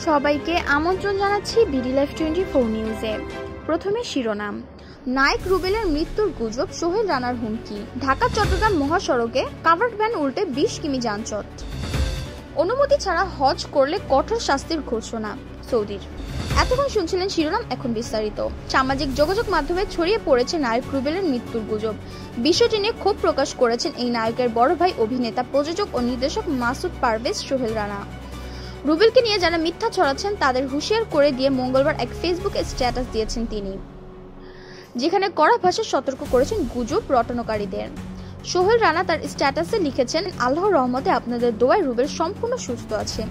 সবাইকে আমন্ত্রণ জানাচ্ছি বিডি লাইভ 24 নিউজে। প্রথমে শিরোনাম। নায়ক রুবেলের মৃত্যুর গুজব, সোহেল রানার হুমকি। ঢাকা চট্টগ্রাম মহাসড়কে কাভার্ড ভ্যান উল্টে 20 কিমি যানজট। অনুমতি ছাড়া হজ করলে কঠোর শাস্তির ঘোষণা সৌদির। এতক্ষণ শুনছিলেন শিরোনাম, এখন বিস্তারিত। সামাজিক যোগাযোগ মাধ্যমে ছড়িয়ে পড়েছে নায়ক রুবেলের মৃত্যুর গুজব। বিষয়টি নিয়ে ক্ষোভ প্রকাশ করেছেন এই নায়কের বড় ভাই, অভিনেতা, প্রযোজক ও নির্দেশক মাসুদ পারভেজ সোহেল রানা। রুবেলকে নিয়ে যারা মিথ্যা ছড়াচ্ছেন তাদের হুঁশিয়ার করে দিয়ে মঙ্গলবার এক ফেসবুকে স্ট্যাটাস দিয়েছেন তিনি, যেখানে কড়া ভাষায় সতর্ক করেছেন গুজব রটনাকারীদের। সোহেল রানা তার স্ট্যাটাসে লিখেছেন, আল্লাহর রহমতে আপনাদের দোয়ায় রুবেল সম্পূর্ণ সুস্থ আছে।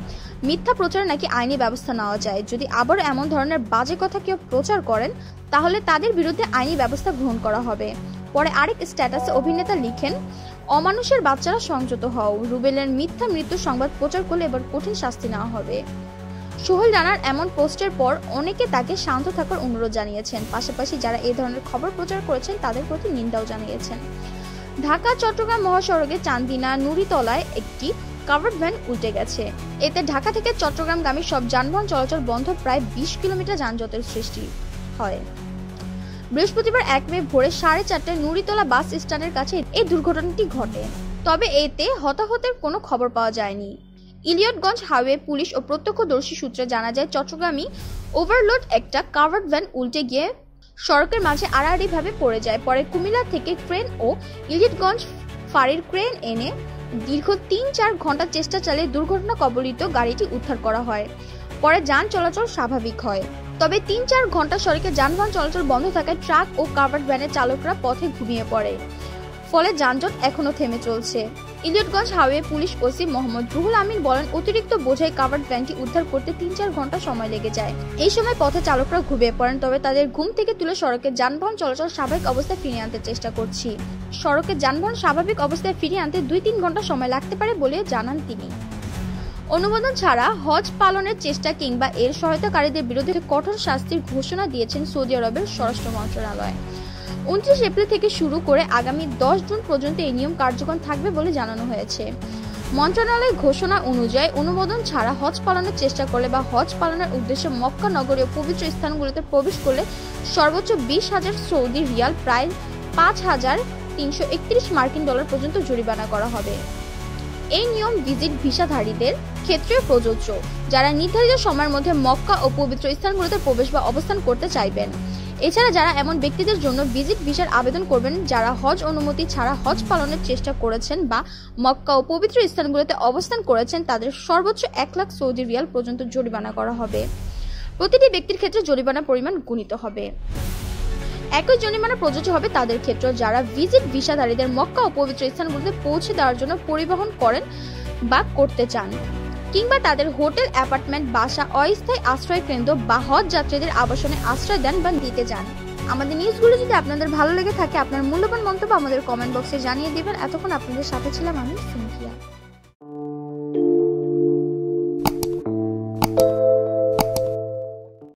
মিথ্যা প্রচারে নাকি আইনি ব্যবস্থা নেওয়া যায়। যদি আবার এমন ধরনের বাজে কথা কেউ প্রচার করেন তাহলে তাদের বিরুদ্ধে আইনি ব্যবস্থা গ্রহণ করা হবে। পরে আরেক স্ট্যাটাসে অভিনেতা লিখেন, অমানুষের বাচ্চারা সংযত হও, রুবেলের মিথ্যা মৃত্যু সংবাদ প্রচার করলে এবার কঠিন শাস্তি নেওয়া হবে। সোহেল রানার এমন পোস্টের পর অনেকে তাকে শান্ত থাকার অনুরোধ জানিয়েছেন। পাশাপাশি যারা এই ধরনের খবর প্রচার করেছেন তাদের প্রতি নিন্দাও জানিয়েছেন। ঢাকা চট্টগ্রাম মহাসড়কে চান্দিনা নুরিতলায় একটি কাভার্ড ভ্যান উল্টে গেছে। এতে ঢাকা থেকে চট্টগ্রামগামী সব যানবাহন চলাচল বন্ধ, প্রায় 20 কিলোমিটার যানজটের সৃষ্টি হয়। বৃহস্পতিবার 1 মে ভোরে 4:30টায় নুরিতলা বাস স্ট্যান্ডের কাছে এই দুর্ঘটনাটি ঘটে। তবে এতে হতাহতের কোনো খবর পাওয়া যায়নি। ইলিয়টগঞ্জ হাইওয়ে পুলিশ ও প্রত্যক্ষদর্শী সূত্রে জানা যায়, চট্টগ্রামী ওভারলোড একটা কাভার্ড ভ্যান উল্টে গিয়ে সড়কের মাঝে আড়াআড়ি ভাবে পড়ে যায়। পরে কুমিল্লা থেকে ক্রেন ও ইলিয়টগঞ্জ ফাঁড়ির ক্রেন এনে দীর্ঘ 3-4 ঘন্টা চেষ্টা চালিয়ে দুর্ঘটনা কবলিত গাড়িটি উদ্ধার করা হয়। পরে যান চলাচল স্বাভাবিক হয়। তবে 3-4 ঘন্টা সড়কে যানবাহন চলাচল বন্ধ থাকায় ট্রাক ও কাভার্ড ভ্যানের চালকরা পথে ঘুমিয়ে পড়ে। ফলে যানজট এখনো থেমে চলছে। Elliotganj highway police OC Mohammad Ruhul Amin বলেন, অতিরিক্ত বোঝাই কাভার্ড ভ্যানটি উদ্ধার করতে 3-4 ঘন্টা সময় লেগে যায়। এই সময় পথে চালকরা ঘুমিয়ে পড়েন। তবে তাদের ঘুম থেকে তুলে সড়কে যানবাহন চলাচল স্বাভাবিক অবস্থায় ফিরিয়ে আনতে চেষ্টা করছি। সড়কে যানবাহন স্বাভাবিক অবস্থায় ফিরিয়ে আনতে 2-3 ঘন্টা সময় লাগতে পারে বলে জানান তিনি। অনুমোদন ছাড়া হজ পালনের চেষ্টা কিংবা এর সহায়তাকারীদের বিরুদ্ধে কঠোর শাস্তির ঘোষণা দিয়েছেন সৌদি আরবের স্বরাষ্ট্র মন্ত্রণালয়। 29 এপ্রিল থেকে শুরু করে আগামী 10 জুন পর্যন্ত এই নিয়ম কার্যকর থাকবে বলে জানানো হয়েছে। মন্ত্রণালয়ের ঘোষণা অনুযায়ী অনুমোদন ছাড়া হজ পালনের চেষ্টা করলে বা হজ পালনের উদ্দেশ্যে মক্কা নগরীয় পবিত্র স্থানগুলোতে প্রবেশ করলে সর্বোচ্চ 20,000 সৌদি রিয়াল, প্রায় 5,331 মার্কিন ডলার পর্যন্ত জরিমানা করা হবে। এই নিয়ম ভিজিট ভিসাধারীদের ক্ষেত্রেও প্রযোজ্য, যারা নির্ধারিত সময়ের মধ্যে মক্কা ও পবিত্র স্থানগুলোতে প্রবেশ বা অবস্থান করতে চাইবেন। এছাড়া যারা এমন ব্যক্তিদের জন্য ভিজিট ভিসার আবেদন করবেন যারা হজ অনুমতি ছাড়া হজ পালনের চেষ্টা করেছেন বা মক্কা ও পবিত্র স্থানগুলোতে অবস্থান করেছেন, তাদের সর্বোচ্চ 1 লাখ সৌদি রিয়াল পর্যন্ত জরিমানা করা হবে। প্রতিটি ব্যক্তির ক্ষেত্রে জরিমানার পরিমাণ গুণিত হবে। একই জরিমানা প্রযোজ্য হবে তাদের ক্ষেত্রে যারা ভিজিট ভিসাধারীদের মক্কা ও পবিত্র স্থানগুলোতে পৌঁছে দেওয়ার জন্য পরিবহন করেন বা করতে চান, কিংবা তাদের হোটেল, অ্যাপার্টমেন্ট, বাসা, অস্থায়ী আশ্রয় কেন্দ্র বা হজ যাত্রীদের আবাসনে আশ্রয় দেন বা দিতে চান। আমাদের নিউজগুলো যদি আপনাদের ভালো লেগে থাকে, আপনার মূল্যবান মন্তব্য আমাদের কমেন্ট বক্সে জানিয়ে দিবেন। এতক্ষণ আপনাদের সাথে ছিলাম আমি সিনথিয়া।